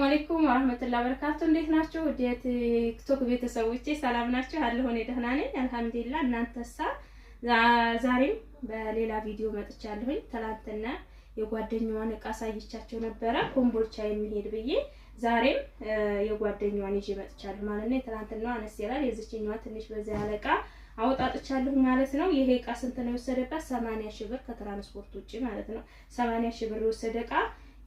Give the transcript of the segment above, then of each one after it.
አለይኩም ወራህመቱላሂ ወበረካቱ። እንዴት ናችሁ? ቲክቶክ ቤተሰቦቼ ሰላም ናችሁ? አለሁ እኔ ደህና ነኝ አልሐምዱሊላህ። እናንተሳ? ዛሬም በሌላ ቪዲዮ መጥቻለሁኝ። ትናንትና የጓደኛዋን እቃ ሳይቻቸው ነበረ ኮምቦልቻ የሚሄድ ብዬ ዛሬም የጓደኛዋን ይዤ መጥቻለሁ ማለት ነው። ትናንትናው አነስ ይላል፣ የዚህኛዋ ትንሽ በዛ ያለ እቃ አውጣጥቻለሁ ማለት ነው። ይሄ እቃ ስንት ነው የወሰደበት? 80 ሺህ ብር ከትራንስፖርት ውጪ ማለት ነው። 80 ሺህ ብር የወሰደ እቃ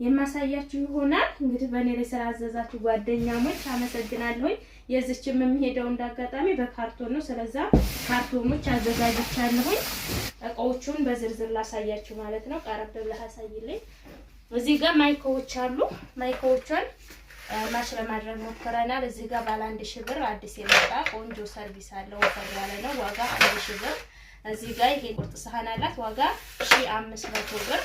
የማሳያችሁ ይሆናል። እንግዲህ በእኔ ላይ ስላዘዛችሁ ጓደኛሞች አመሰግናለሁኝ። የዚችም የሚሄደው እንዳጋጣሚ በካርቶን ነው። ስለዛ ካርቶኖች አዘጋጅቻለሁኝ። እቃዎቹን በዝርዝር ላሳያችሁ ማለት ነው። ቀረብ ብለህ አሳይልኝ። እዚህ ጋር ማይኮዎች አሉ። ማይኮዎቹን ማሽ ለማድረግ ሞክረናል። እዚህ ጋር ባለ 1000 ብር አዲስ የመጣ ቆንጆ ሰርቪስ አለው። ወፈር ያለ ነው። ዋጋ 1000 ብር። እዚህ ጋር ይሄ ቁርጥ ሰሃን አላት። ዋጋ 1500 ብር።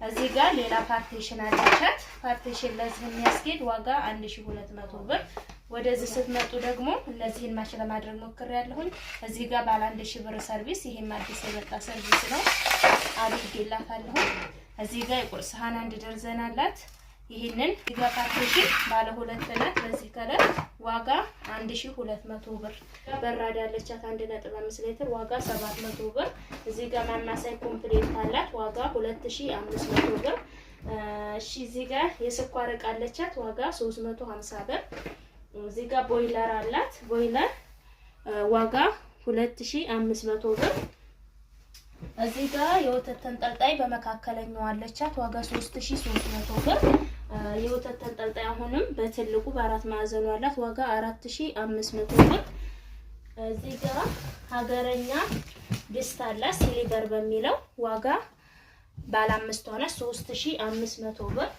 እዚህ ጋር ሌላ ፓርቲሽን አለቻት። ፓርቲሽን ለዚህ የሚያስኬድ ዋጋ 1200 ብር። ወደዚህ ስትመጡ ደግሞ እነዚህን ማሽ ለማድረግ ሞክሬያለሁኝ። እዚህ ጋር ባለ 1000 ብር ሰርቪስ፣ ይሄም አዲስ የመጣ ሰርቪስ ነው። አድርጌላታለሁ። እዚህ ጋር የቁርጥ ሰሃን 1 ደርዘን አላት። ይሄንን እዚህ ጋር ፓርቲሽን ባለ 2 ናት። በዚህ ከለር ዋጋ 1200 ብር። በራዳ ያለቻት 1.5 ሊትር ዋጋ 700 ብር። እዚህ ጋር ማማሳይ ኮምፕሌት አላት። ዋጋ 2500 ብር። እሺ እዚህ ጋር የስኳር እቃ አለቻት። ዋጋ 350 ብር። እዚህ ጋር ቦይለር አላት። ቦይለር ዋጋ 2500 ብር። እዚህ ጋር የወተት ተንጠልጣይ በመካከለኛው አለቻት። ዋጋ 3300 ብር። የወተት ተንጠልጣይ አሁንም በትልቁ በአራት ማዕዘኑ አላት። ዋጋ 4500 ብር። እዚህ ጋር ሀገረኛ ድስት አላት ሲሊቨር በሚለው ዋጋ ባለ 5 ሆነ 3500 ብር።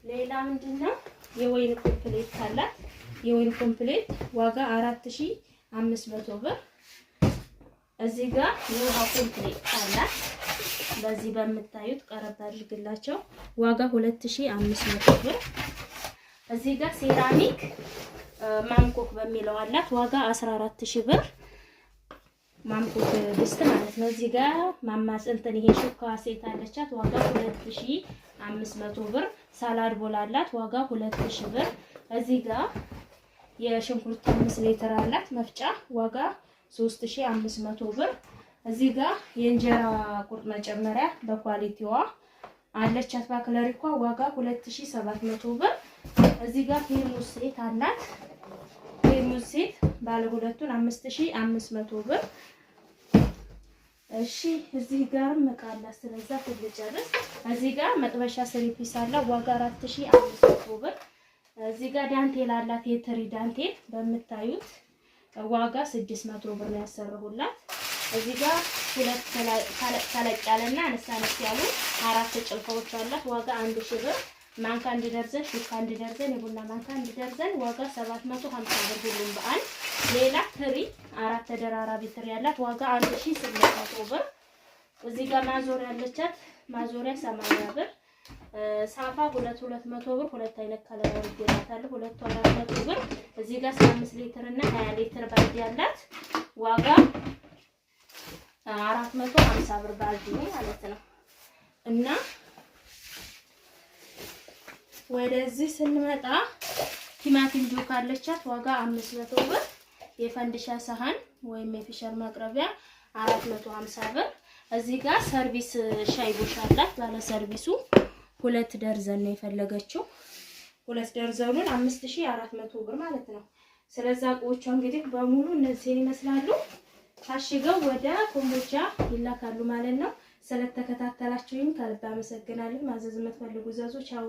ሌላ ምንድነው? የወይን ኮምፕሌት አላት። የወይን ኮምፕሌት ዋጋ 4500 ብር። እዚህ ጋር የውሃ ኮምፕሌት አላት። በዚህ በምታዩት ቀረብ አድርግላቸው ዋጋ 2500 ብር። እዚህ ጋር ሴራሚክ ማንኮክ በሚለው አላት። ዋጋ 14000 ብር። ማንኮክ ድስት ማለት ነው። እዚህ ጋር ማማጽንተን ይሄ ሹካ ሴት አለቻት። ዋጋ 2500 ብር። ሳላድ ቦል አላት። ዋጋ 2000 ብር። እዚህ ጋር የሽንኩርት 5 ሊትር አላት መፍጫ ዋጋ 3500 ብር። እዚህ ጋር የእንጀራ ቁርጥ መጨመሪያ በኳሊቲዋ አለቻት። ባክለሪኳ ዋጋ 2700 ብር። እዚህ ጋር ፌርሙስ ሴት አላት። ፌርሙስ ሴት ባለ ሁለቱን 5500 ብር። እሺ እዚህ ጋር መቃላ ስለዛ ትልጨርስ። እዚህ ጋር መጥበሻ ስሪፒስ አለ። ዋጋ 4500 ብር። እዚህ ጋር ዳንቴል አላት። የትሪ ዳንቴል በምታዩት ዋጋ 600 ብር ነው ያሰሩላት። እዚህ ጋር ሁለት ተለቅ ያለና አነስ ያሉ 4 ጭልፋዎች አላት። ዋጋ 1000 ብር። ማንካ 1 ደርዘን፣ ሹካ 1 ደርዘን፣ የቡና ማንካ 1 ደርዘን ዋጋ 750 ብር ሁሉም በአንድ። ሌላ ትሪ 4 ተደራራቢ ትሪ ያላት ዋጋ 1800 ብር። እዚህ ጋር ማዞሪያ ያለቻት ማዞሪያ 80 ብር። ሳፋ 200 ብር። ሁለት አይነት ከለር አድርጌላታለሁ። 400 ብር። እዚህ ጋር 5 ሊትር እና 20 ሊትር ባልዲ ያላት ዋጋ 450 ብር ባልዲ ማለት ነው። እና ወደዚህ ስንመጣ ቲማቲም ጆክ አለቻት። ዋጋ 500 ብር። የፈንድሻ ሰሃን ወይም የፊሸር ማቅረቢያ 450 ብር። እዚህ ጋር ሰርቪስ ሻይ ቡሽ አላት። ባለ ሰርቪሱ 2 ደርዘን ነው የፈለገችው። 2 ደርዘኑን 5400 ብር ማለት ነው። ስለዛ እቃዎቿ እንግዲህ በሙሉ እነዚህን ይመስላሉ። ታሽገው ወደ ኮምቦልቻ ይላካሉ ማለት ነው። ስለተከታተላችሁኝ ከልብ አመሰግናለሁ። ማዘዝ የምትፈልጉ ዛዞች አው